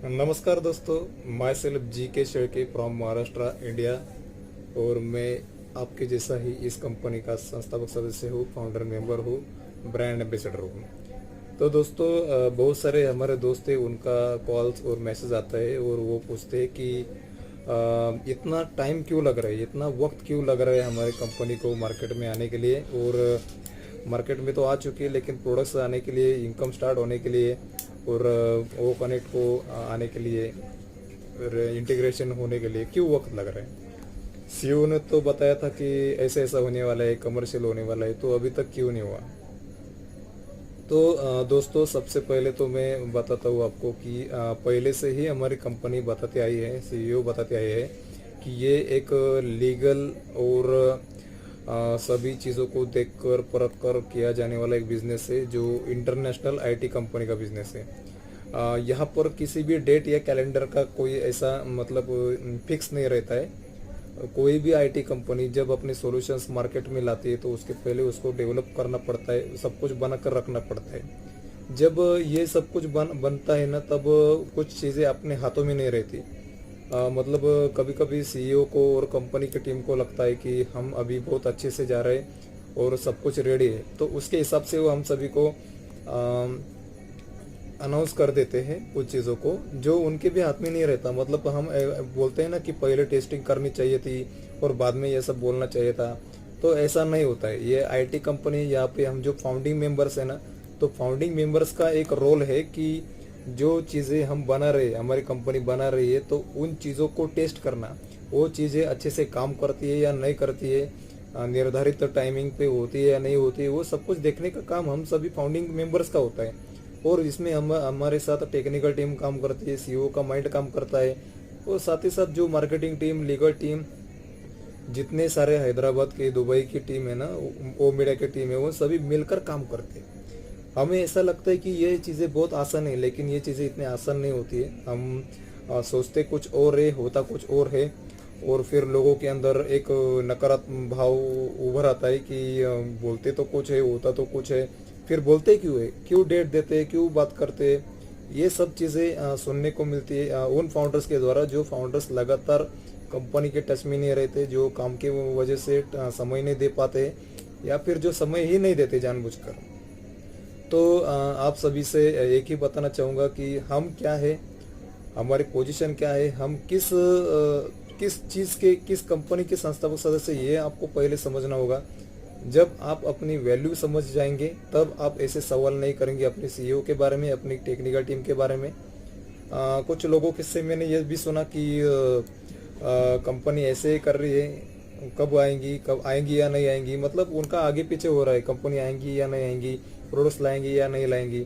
नमस्कार दोस्तों, my self जी के शेड़के फ्रॉम महाराष्ट्र इंडिया। और मैं आपके जैसा ही इस कंपनी का संस्थापक सदस्य हूँ, फाउंडर मेंबर हूँ, ब्रांड एम्बेसडर हूँ। तो दोस्तों, बहुत सारे हमारे दोस्त हैं, उनका कॉल्स और मैसेज आता है और वो पूछते हैं कि इतना टाइम क्यों लग रहा है, इतना वक्त क्यों लग रहा है हमारे कंपनी को मार्केट में आने के लिए। और मार्केट में तो आ चुकी है, लेकिन प्रोडक्ट्स आने के लिए, इनकम स्टार्ट होने के लिए और वो कनेक्ट को आने के लिए और इंटीग्रेशन होने के लिए क्यों वक्त लग रहा है। सीईओ ने तो बताया था कि ऐसा ऐसा होने वाला है, कमर्शियल होने वाला है, तो अभी तक क्यों नहीं हुआ। तो दोस्तों, सबसे पहले तो मैं बताता हूँ आपको कि पहले से ही हमारी कंपनी बताते आई है, सीईओ बताते आए हैं कि ये एक लीगल और सभी चीज़ों को देखकर परख कर किया जाने वाला एक बिजनेस है, जो इंटरनेशनल आईटी कंपनी का बिजनेस है। यहाँ पर किसी भी डेट या कैलेंडर का कोई ऐसा मतलब फिक्स नहीं रहता है। कोई भी आईटी कंपनी जब अपने सॉल्यूशंस मार्केट में लाती है तो उसके पहले उसको डेवलप करना पड़ता है, सब कुछ बना कर रखना पड़ता है। जब ये सब कुछ बनता है ना, तब कुछ चीज़ें अपने हाथों में नहीं रहती। मतलब कभी कभी सीईओ को और कंपनी की टीम को लगता है कि हम अभी बहुत अच्छे से जा रहे हैं और सब कुछ रेडी है, तो उसके हिसाब से वो हम सभी को अनाउंस कर देते हैं कुछ चीज़ों को, जो उनके भी हाथ में नहीं रहता। मतलब हम बोलते हैं ना कि पहले टेस्टिंग करनी चाहिए थी और बाद में ये सब बोलना चाहिए था, तो ऐसा नहीं होता है। ये आईटी कंपनी, यहाँ पे हम जो फाउंडिंग मेंबर्स है ना, तो फाउंडिंग मेंबर्स का एक रोल है कि जो चीज़ें हम बना रहे, हमारी कंपनी बना रही है, तो उन चीज़ों को टेस्ट करना, वो चीज़ें अच्छे से काम करती है या नहीं करती है, निर्धारित टाइमिंग पे होती है या नहीं होती है, वो सब कुछ देखने का काम हम सभी फाउंडिंग मेंबर्स का होता है। और इसमें हम हमारे साथ टेक्निकल टीम काम करती है, सीईओ का माइंड काम करता है, और साथ ही साथ जो मार्केटिंग टीम, लीगल टीम, जितने सारे हैदराबाद की, दुबई की टीम है ना, वो मीडिया की टीम है, वो सभी मिलकर काम करते हैं। हमें ऐसा लगता है कि ये चीज़ें बहुत आसान है, लेकिन ये चीज़ें इतनी आसान नहीं होती है। हम सोचते कुछ और है, होता कुछ और है, और फिर लोगों के अंदर एक नकारात्मक भाव उभर आता है कि बोलते तो कुछ है, होता तो कुछ है, फिर बोलते क्यों है, क्यों डेट देते, क्यों बात करते। ये सब चीज़ें सुनने को मिलती है उन फाउंडर्स के द्वारा, जो फाउंडर्स लगातार कंपनी के टच में नहीं रहते, जो काम के वजह से समय नहीं दे पाते, या फिर जो समय ही नहीं देते जानबूझकर। तो आप सभी से एक ही बताना चाहूँगा कि हम क्या है, हमारी पोजीशन क्या है, हम किस चीज़ के, किस कंपनी के संस्थापक सदस्य, ये आपको पहले समझना होगा। जब आप अपनी वैल्यू समझ जाएंगे, तब आप ऐसे सवाल नहीं करेंगे अपने सीईओ के बारे में, अपनी टेक्निकल टीम के बारे में। कुछ लोगों किस्से मैंने ये भी सुना कि कंपनी ऐसे ही कर रही है, कब आएंगी या नहीं आएंगी, मतलब उनका आगे पीछे हो रहा है, कंपनी आएंगी या नहीं आएंगी, प्रोडक्ट्स लाएंगी या नहीं लाएंगी।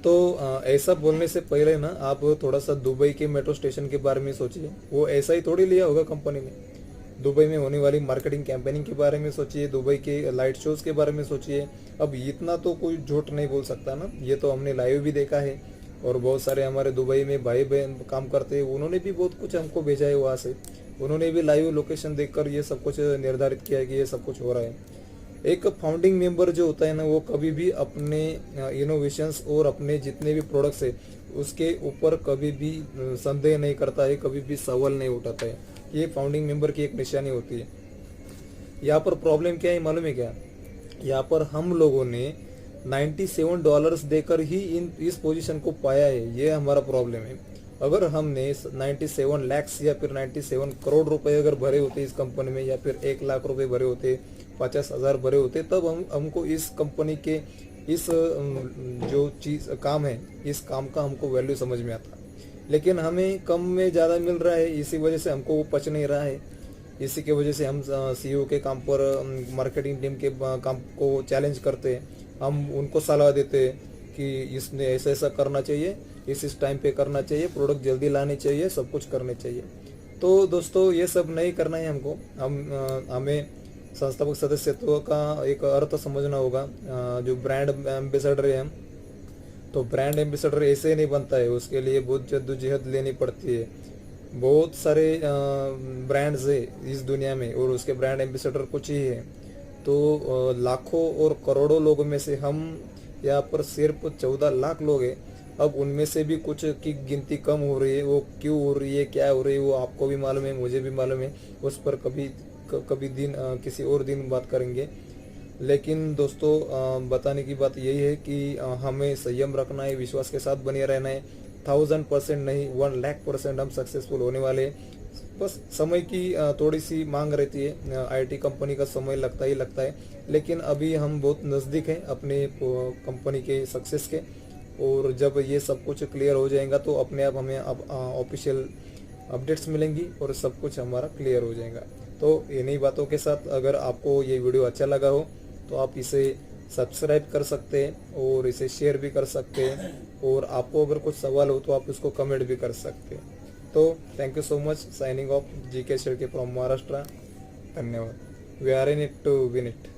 तो ऐसा बोलने से पहले ना, आप थोड़ा सा दुबई के मेट्रो स्टेशन के बारे में सोचिए। वो ऐसा ही थोड़ी लिया होगा कंपनी ने। दुबई में होने वाली मार्केटिंग कैंपेनिंग के बारे में सोचिए, दुबई के लाइट शोज के बारे में सोचिए। अब इतना तो कोई झूठ नहीं बोल सकता ना, ये तो हमने लाइव भी देखा है। और बहुत सारे हमारे दुबई में भाई बहन काम करते हैं, उन्होंने भी बहुत कुछ हमको भेजा है वहाँ से, उन्होंने भी लाइव लोकेशन देखकर ये सब कुछ निर्धारित किया है कि ये सब कुछ हो रहा है। एक फाउंडिंग मेंबर जो होता है ना, वो कभी भी अपने इनोवेशंस और अपने जितने भी प्रोडक्ट्स है, उसके ऊपर कभी भी संदेह नहीं करता है, कभी भी सवाल नहीं उठाता है। ये फाउंडिंग मेंबर की एक निशानी होती है। यहाँ पर प्रॉब्लम क्या है मालूम है क्या? यहाँ पर हम लोगों ने $97 देकर ही इस पोजीशन को पाया है, ये हमारा प्रॉब्लम है। अगर हमने 97 लाख या फिर 97 करोड़ रुपए अगर भरे होते इस कंपनी में, या फिर 1 लाख रुपए भरे होते, 50,000 भरे होते, तब हमको इस कंपनी के इस जो चीज़ काम है, इस काम का हमको वैल्यू समझ में आता। लेकिन हमें कम में ज़्यादा मिल रहा है, इसी वजह से हमको वो पच नहीं रहा है। इसी के वजह से हम सीईओ के काम पर, मार्केटिंग टीम के काम को चैलेंज करते हैं। हम उनको सलाह देते हैं कि इसने ऐसा ऐसा करना चाहिए, इस टाइम पे करना चाहिए, प्रोडक्ट जल्दी लाने चाहिए, सब कुछ करने चाहिए। तो दोस्तों, ये सब नहीं करना है हमको। हमें संस्थापक सदस्यत्व का एक अर्थ समझना होगा। जो ब्रांड एम्बेसडर है हम, तो ब्रांड एम्बेसडर ऐसे नहीं बनता है, उसके लिए बहुत जद्दोजहद लेनी पड़ती है। बहुत सारे ब्रांड्स है इस दुनिया में, और उसके ब्रांड एम्बेसडर कुछ ही है। तो लाखों और करोड़ों लोगों में से हम यहाँ पर सिर्फ 14 लाख लोग हैं, अब उनमें से भी कुछ की गिनती कम हो रही है, वो क्यों हो रही है, क्या हो रही है, वो आपको भी मालूम है, मुझे भी मालूम है। उस पर कभी दिन किसी और दिन बात करेंगे। लेकिन दोस्तों बताने की बात यही है कि हमें संयम रखना है, विश्वास के साथ बने रहना है। 1000% नहीं, 1,00,000% हम सक्सेसफुल होने वाले हैं। बस समय की थोड़ी सी मांग रहती है। आईटी कंपनी का समय लगता ही लगता है, लेकिन अभी हम बहुत नज़दीक हैं अपने कंपनी के सक्सेस के। और जब ये सब कुछ क्लियर हो जाएगा तो अपने आप हमें अब ऑफिशियल अपडेट्स मिलेंगी और सब कुछ हमारा क्लियर हो जाएगा। तो इन्हीं बातों के साथ अगर आपको ये वीडियो अच्छा लगा हो तो आप इसे सब्सक्राइब कर सकते हैं और इसे शेयर भी कर सकते हैं। और आपको अगर कुछ सवाल हो तो आप उसको कमेंट भी कर सकते हैं। तो thank you so much. Signing off GK Shedke from Maharashtra. धन्यवाद। We are in it to win it.